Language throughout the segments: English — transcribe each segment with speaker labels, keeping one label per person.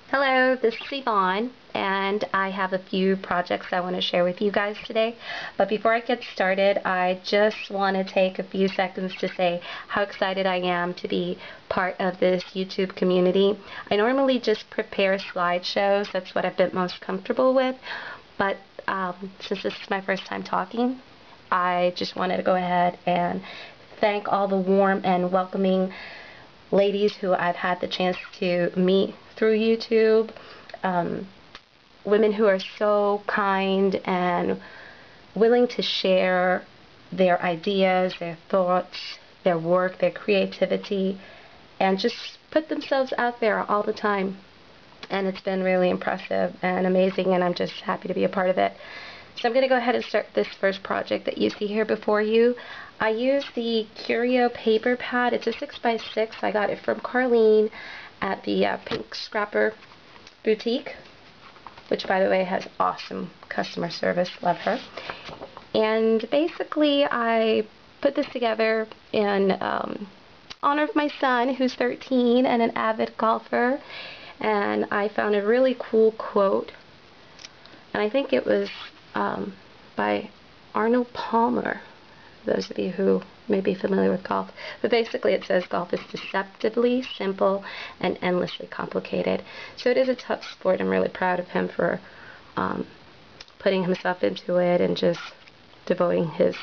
Speaker 1: Hello, this is Yvonne, and I have a few projects I want to share with you guys today. But before I get started, I just want to take a few seconds to say how excited I am to be part of this YouTube community. I normally just prepare slideshows. That's what I've been most comfortable with. But since this is my first time talking, I just wanted to go ahead and thank all the warm and welcoming ladies who I've had the chance to meet through YouTube, women who are so kind and willing to share their ideas, their thoughts, their work, their creativity, and just put themselves out there all the time. And it's been really impressive and amazing, and I'm just happy to be a part of it. So I'm going to go ahead and start this first project that you see here before you. I use the Curio paper pad. It's a 6x6. I got it from Carlene at the Pink Scrapper Boutique, which, by the way, has awesome customer service. Love her. And basically, I put this together in honor of my son, who's 13 and an avid golfer. And I found a really cool quote, and I think it was by Arnold Palmer, those of you who may be familiar with golf. But basically it says golf is deceptively simple and endlessly complicated. So it is a tough sport. I'm really proud of him for putting himself into it and just devoting his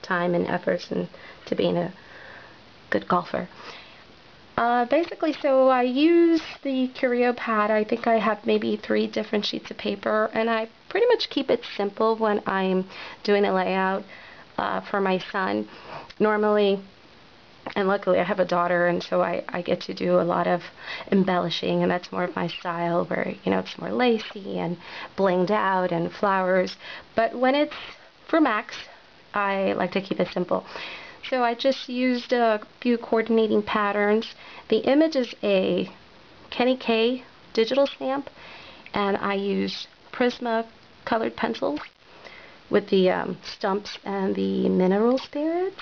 Speaker 1: time and efforts and to being a good golfer. Basically, so I use the Curio pad. I think I have maybe 3 different sheets of paper, and I pretty much keep it simple when I'm doing a layout for my son. Normally, and luckily I have a daughter, and so I get to do a lot of embellishing, and that's more of my style, where, you know, it's more lacy and blinged out and flowers. But when it's for Max, I like to keep it simple. So I just used a few coordinating patterns. The image is a Kenny K digital stamp, and I used Prisma colored pencils with the stumps and the mineral spirits.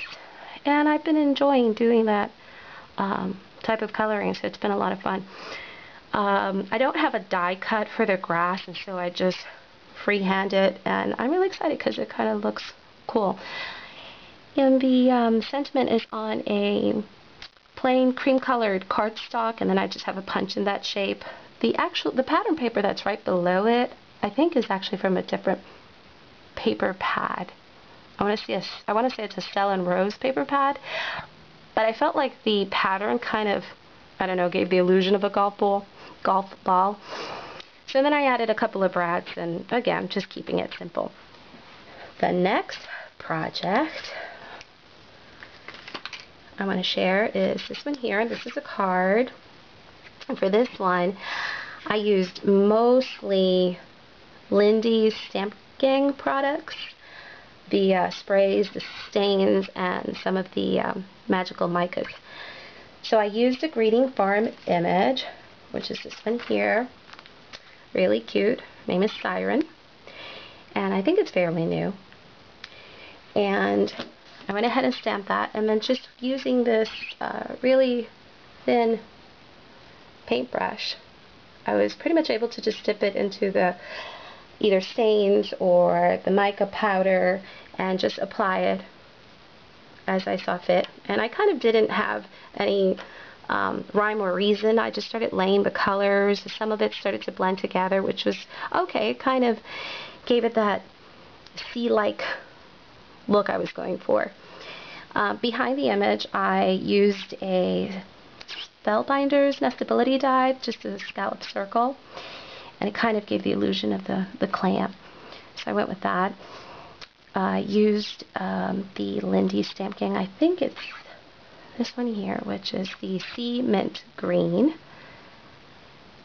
Speaker 1: And I've been enjoying doing that type of coloring, so it's been a lot of fun. I don't have a die cut for the grass, and so I just freehand it, and I'm really excited because it kind of looks cool. And the sentiment is on a plain cream-colored cardstock, and then I just have a punch in that shape. The pattern paper that's right below it, I think, is actually from a different paper pad. I want to say it's a Cell and Rose paper pad, but I felt like the pattern kind of, I don't know, gave the illusion of a golf ball. So then I added a couple of brads, and again, just keeping it simple. The next project I want to share is this one here. This is a card. And for this one, I used mostly Lindy's Stamp Gang products. The sprays, the stains, and some of the magical micas. So I used a greeting farm image, which is this one here. Really cute. Her name is Siren. And I think it's fairly new. And I went ahead and stamped that, and then just using this really thin paintbrush, I was pretty much able to just dip it into the either stains or the mica powder and just apply it as I saw fit. And I kind of didn't have any rhyme or reason. I just started laying the colors. Some of it started to blend together, which was okay. It kind of gave it that sea-like look I was going for. Behind the image, I used a Spellbinder's Nestability die, just a scallop circle, and it kind of gave the illusion of the clam. So I went with that. I used the Lindy Stamp Gang. I think it's this one here, which is the Sea Mint Green.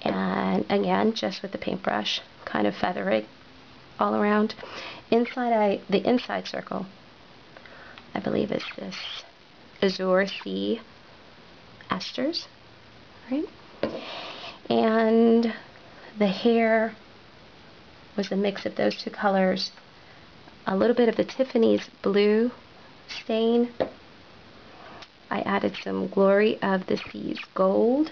Speaker 1: And again, just with the paintbrush, kind of feather it all around. The inside circle, I believe, is this Azure Sea Asters, right? And the hair was a mix of those 2 colors. A little bit of the Tiffany's blue stain. I added some Glory of the Seas gold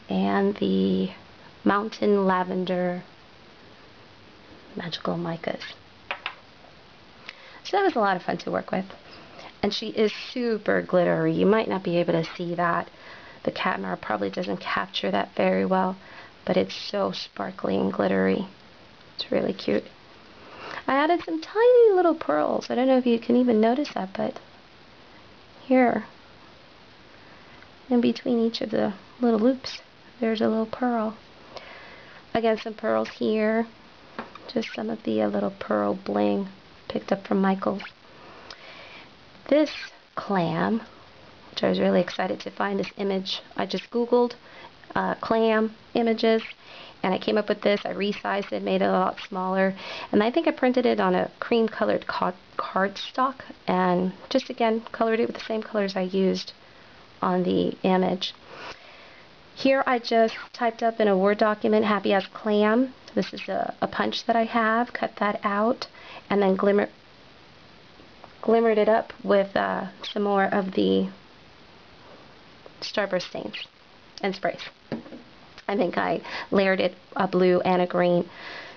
Speaker 1: and the Mountain Lavender Magical Micas. So that was a lot of fun to work with. And she is super glittery. You might not be able to see that. The Katmar probably doesn't capture that very well, but it's so sparkly and glittery. It's really cute. I added some tiny little pearls. I don't know if you can even notice that, but here, in between each of the little loops, there's a little pearl. Again, some pearls here. Just some of the little pearl bling picked up from Michael's. This clam, which I was really excited to find this image. I just Googled clam images, and I came up with this. I resized it, made it a lot smaller, and I think I printed it on a cream-colored cardstock, and just again colored it with the same colors I used on the image. Here I just typed up in a Word document, happy as clam. This is a punch that I have, cut that out, and then glimmered it up with some more of the Starburst stains and sprays. I think I layered it a blue and a green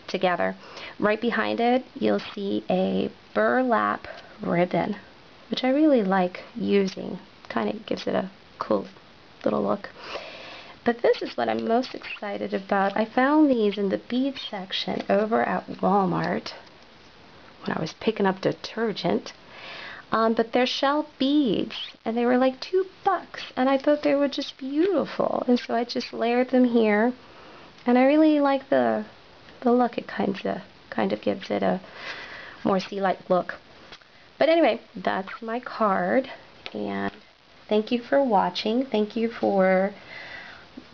Speaker 1: together. Right behind it, you'll see a burlap ribbon, which I really like using. Kind of gives it a cool little look. But this is what I'm most excited about. I found these in the bead section over at Walmart when I was picking up detergent. But they're shell beads, and they were like $2, and I thought they were just beautiful. And so I just layered them here, and I really like the look. It kind of gives it a more sea-like look. But anyway, that's my card, and thank you for watching. Thank you for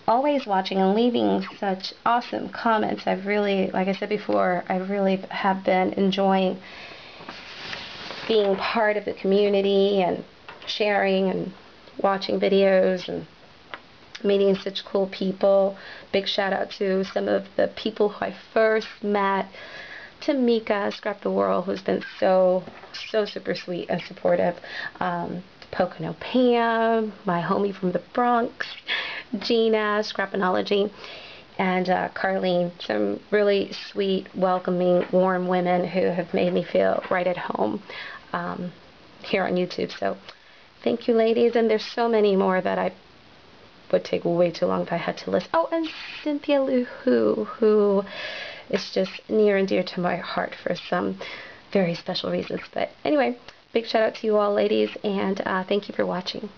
Speaker 1: always watching and leaving such awesome comments. I've really, like I said before, I really have been enjoying being part of the community and sharing and watching videos and meeting such cool people. Big shout out to some of the people who I first met. To Mika, Scrap the World, who's been so super sweet and supportive. Pocono Pam, my homie from the Bronx, Gina, Scrapinology, and Carlene, some really sweet, welcoming, warm women who have made me feel right at home here on YouTube. So thank you, ladies, and there's so many more that I would take way too long if I had to list. Oh, and Cynthia Luhu, who is just near and dear to my heart for some very special reasons. But anyway, big shout out to you all, ladies, and thank you for watching.